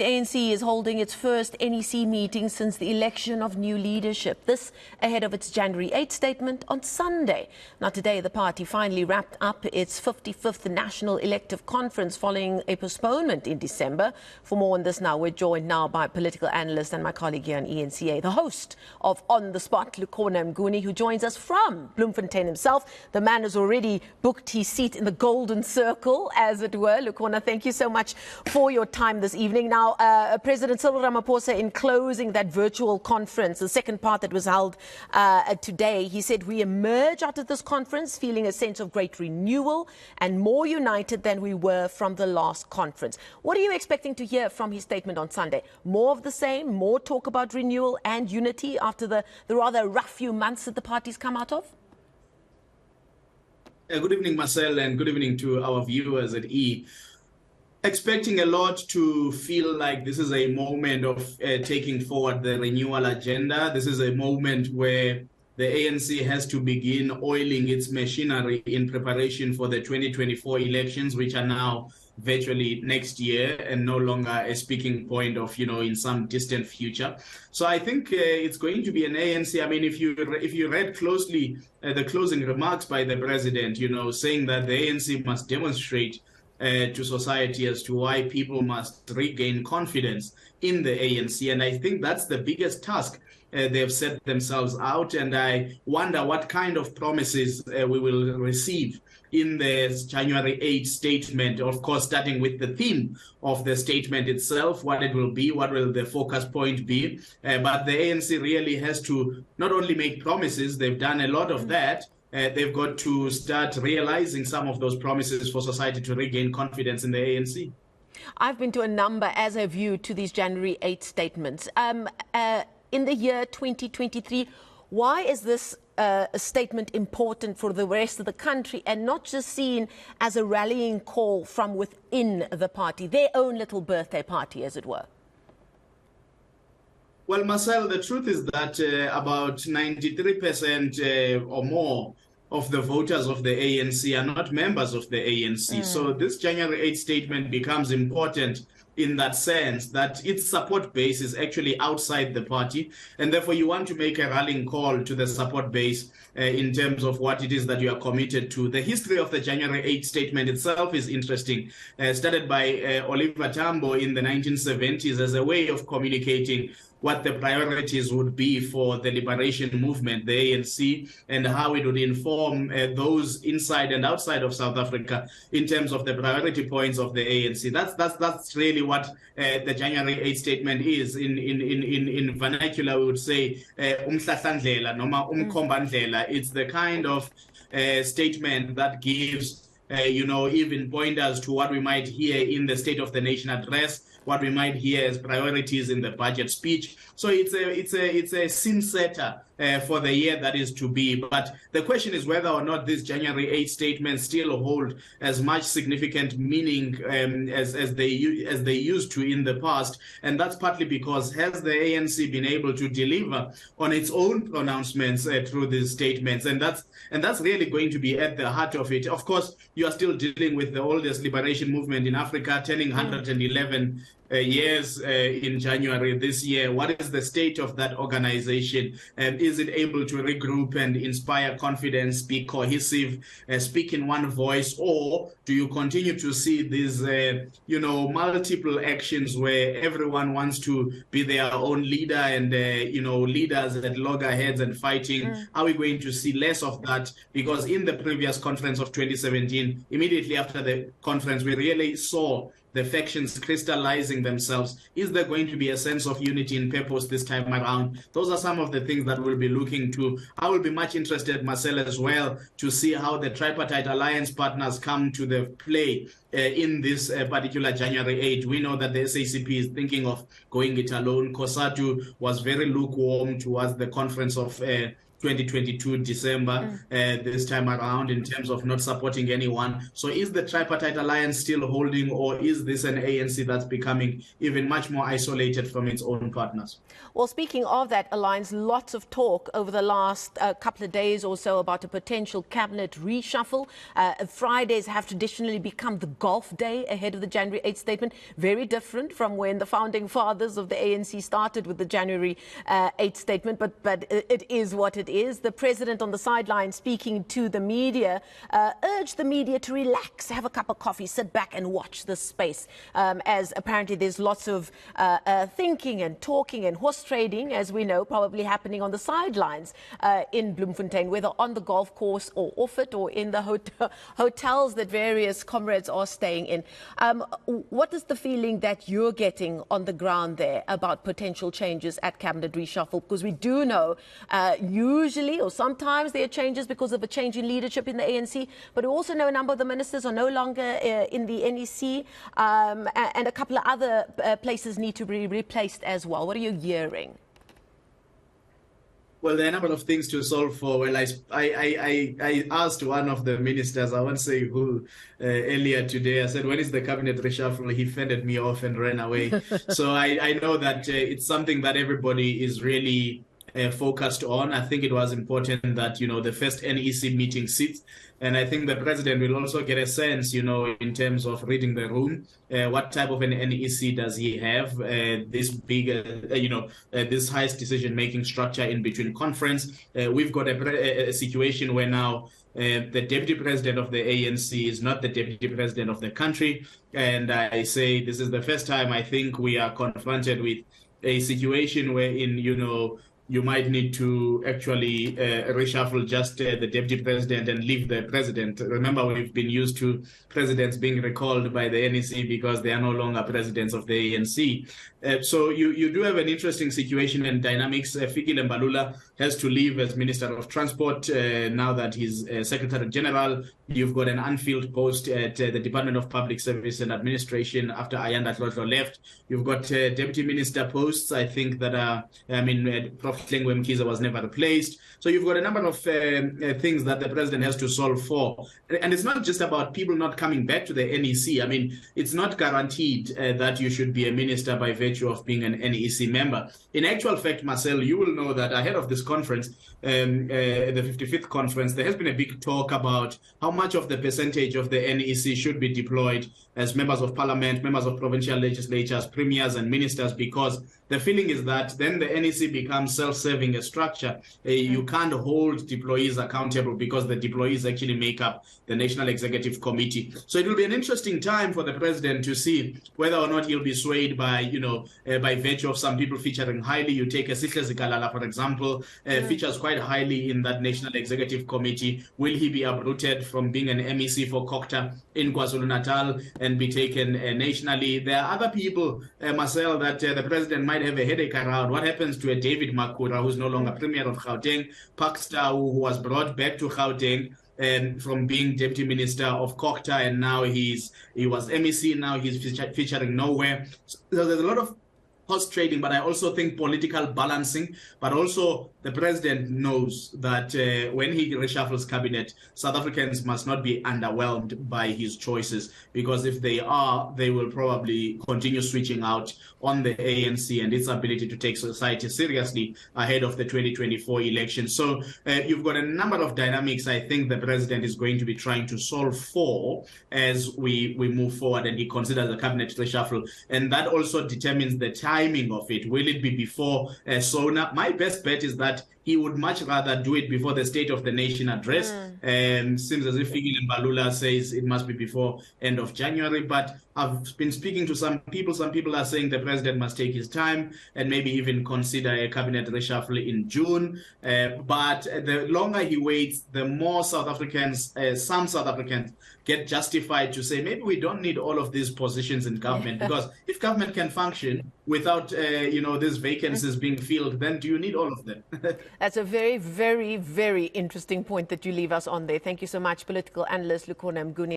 The ANC is holding its first NEC meeting since the election of new leadership. This ahead of its January 8 statement on Sunday. Now today the party finally wrapped up its 55th National Elective Conference following a postponement in December. For more on this now, we're joined now by political analyst and my colleague here on eNCA, the host of On the Spot, Lukhona Mnguni, who joins us from Bloemfontein himself. The man has already booked his seat in the golden circle, as it were. Lukhona, thank you so much for your time this evening. Now, President Cyril Ramaphosa, in closing that virtual conference, the second part that was held today, he said, "We emerge out of this conference feeling a sense of great renewal and more united than we were from the last conference." What are you expecting to hear from his statement on Sunday? More of the same, more talk about renewal and unity after the rather rough few months that the party's come out of? Good evening, Marcel, and good evening to our viewers at E. Expecting a lot to feel like this is a moment of taking forward the renewal agenda. This is a moment where the ANC has to begin oiling its machinery in preparation for the 2024 elections, which are now virtually next year and no longer a speaking point of, in some distant future. So I think it's going to be an ANC. I mean, if you read closely the closing remarks by the president, saying that the ANC must demonstrate to society as to why people must regain confidence in the ANC. And I think that's the biggest task they've set themselves out. And I wonder what kind of promises we will receive in the January 8 statement, of course, starting with the theme of the statement itself, what it will be, what will the focus point be. But the ANC really has to not only make promises, they've done a lot of that, they've got to start realizing some of those promises for society to regain confidence in the ANC. I've been to a number, as have you, to these January 8 statements. In the year 2023, why is this statement important for the rest of the country and not just seen as a rallying call from within the party, their own little birthday party, as it were? Well, Marcel, the truth is that about 93% or more of the voters of the ANC are not members of the ANC. So this January 8 statement becomes important in that sense, that its support base is actually outside the party, and therefore you want to make a rallying call to the support base in terms of what it is that you are committed to. The history of the January 8 statement itself is interesting, started by Oliver Tambo in the 1970s as a way of communicating what the priorities would be for the liberation movement, the ANC, and how it would inform those inside and outside of South Africa in terms of the priority points of the ANC. That's really what the January 8 statement is. In vernacular, we would say umhlahlandlela noma umkhombandlela. It's the kind of statement that gives even pointers to what we might hear in the State of the Nation address, what we might hear as priorities in the budget speech. So it's a scene setter for the year that is to be. But the question is whether or not this January 8 statement still hold as much significant meaning as they used to in the past. And that's partly because has the ANC been able to deliver on its own pronouncements through these statements? And that's really going to be at the heart of it. Of course, you are still dealing with the oldest liberation movement in Africa, turning 111 years in January this year. What is the state of that organization? Is it able to regroup and inspire confidence, be cohesive, speak in one voice, or do you continue to see these, multiple actions where everyone wants to be their own leader and, leaders at loggerheads and fighting? Are we going to see less of that? Because in the previous conference of 2017, immediately after the conference, we really saw the factions crystallizing themselves. Is there going to be a sense of unity in purpose this time around? Those are some of the things that we'll be looking to. I will be much interested, Marcel, as well, to see how the tripartite alliance partners come to the play in this particular January 8. We know that the SACP is thinking of going it alone. COSATU was very lukewarm towards the conference of 2022 December this time around in terms of not supporting anyone. So is the tripartite alliance still holding, or is this an ANC that's becoming even much more isolated from its own partners? Well, speaking of that alliance, lots of talk over the last couple of days or so about a potential cabinet reshuffle. Fridays have traditionally become the golf day ahead of the January 8th statement. Very different from when the founding fathers of the ANC started with the January 8th statement, but it is what it is. The president on the sideline speaking to the media urged the media to relax, have a cup of coffee, sit back and watch this space, as apparently there's lots of thinking and talking and horse trading, as we know, probably happening on the sidelines in Bloemfontein, whether on the golf course or off it or in the hotels that various comrades are staying in. What is the feeling that you're getting on the ground there about potential changes at cabinet reshuffle? Because we do know usually or sometimes there are changes because of a change in leadership in the ANC, but we also know a number of the ministers are no longer in the NEC, and a couple of other places need to be replaced as well. What are you hearing? Well, there are a number of things to solve for. Well, I asked one of the ministers, I won't say who, earlier today. I said, when is the cabinet reshuffle? He fended me off and ran away. So I know that it's something that everybody is really focused on. I think it was important that, the first NEC meeting sits. And I think the president will also get a sense, in terms of reading the room, what type of an NEC does he have, this big, this highest decision-making structure in between conference. We've got a situation where now the deputy president of the ANC is not the deputy president of the country. And I say this is the first time I think we are confronted with a situation wherein, you might need to actually reshuffle just the deputy president and leave the president. Remember, we've been used to presidents being recalled by the NEC because they are no longer presidents of the ANC. So you do have an interesting situation and dynamics. Fikile Mbalula has to leave as Minister of Transport now that he's Secretary General. You've got an unfilled post at the Department of Public Service and Administration after Ayanda Tlotlo left. You've got deputy minister posts, I think, that are, Prof. Tlengwe Mkhize was never replaced. So you've got a number of things that the president has to solve for. And it's not just about people not coming back to the NEC. It's not guaranteed that you should be a minister by virtue of being an NEC member. In actual fact, Marcel, you will know that ahead of this conference, the 55th conference, there has been a big talk about how much of the percentage of the NEC should be deployed as members of parliament, members of provincial legislatures, premiers and ministers, because the feeling is that then the NEC becomes self-serving a structure. You can't hold deployees accountable because the deployees actually make up the National Executive Committee. So it will be an interesting time for the president to see whether or not he'll be swayed by, by virtue of some people featuring highly. You take a Sihle Zikalala, for example, features quite highly in that National Executive Committee. Will he be uprooted from being an MEC for Kokta in KwaZulu-Natal and be taken nationally? There are other people, Marcel, that the president might have a headache around. What happens to a David Makura, who's no longer Premier of Gauteng, Paksta, who was brought back to Gauteng from being Deputy Minister of Kokta, and now he was MEC, now he's featuring nowhere. So there's a lot of horse trading, but I also think political balancing, but also the president knows that when he reshuffles cabinet, South Africans must not be underwhelmed by his choices, because if they are, they will probably continue switching out on the ANC and its ability to take society seriously ahead of the 2024 election. So you've got a number of dynamics I think the president is going to be trying to solve for as we move forward and he considers the cabinet reshuffle. And that also determines the timing of it. Will it be before SONA? My best bet is that he would much rather do it before the State of the Nation address. Seems as if Fikile Mbalula says it must be before end of January, but I've been speaking to some people. Some people are saying the president must take his time and maybe even consider a cabinet reshuffle in June. But the longer he waits, the more South Africans, some South Africans, get justified to say maybe we don't need all of these positions in government, because if government can function without these vacancies being filled, then do you need all of them? That's a very, very, very interesting point that you leave us on there. Thank you so much, political analyst Lukhona Mnguni.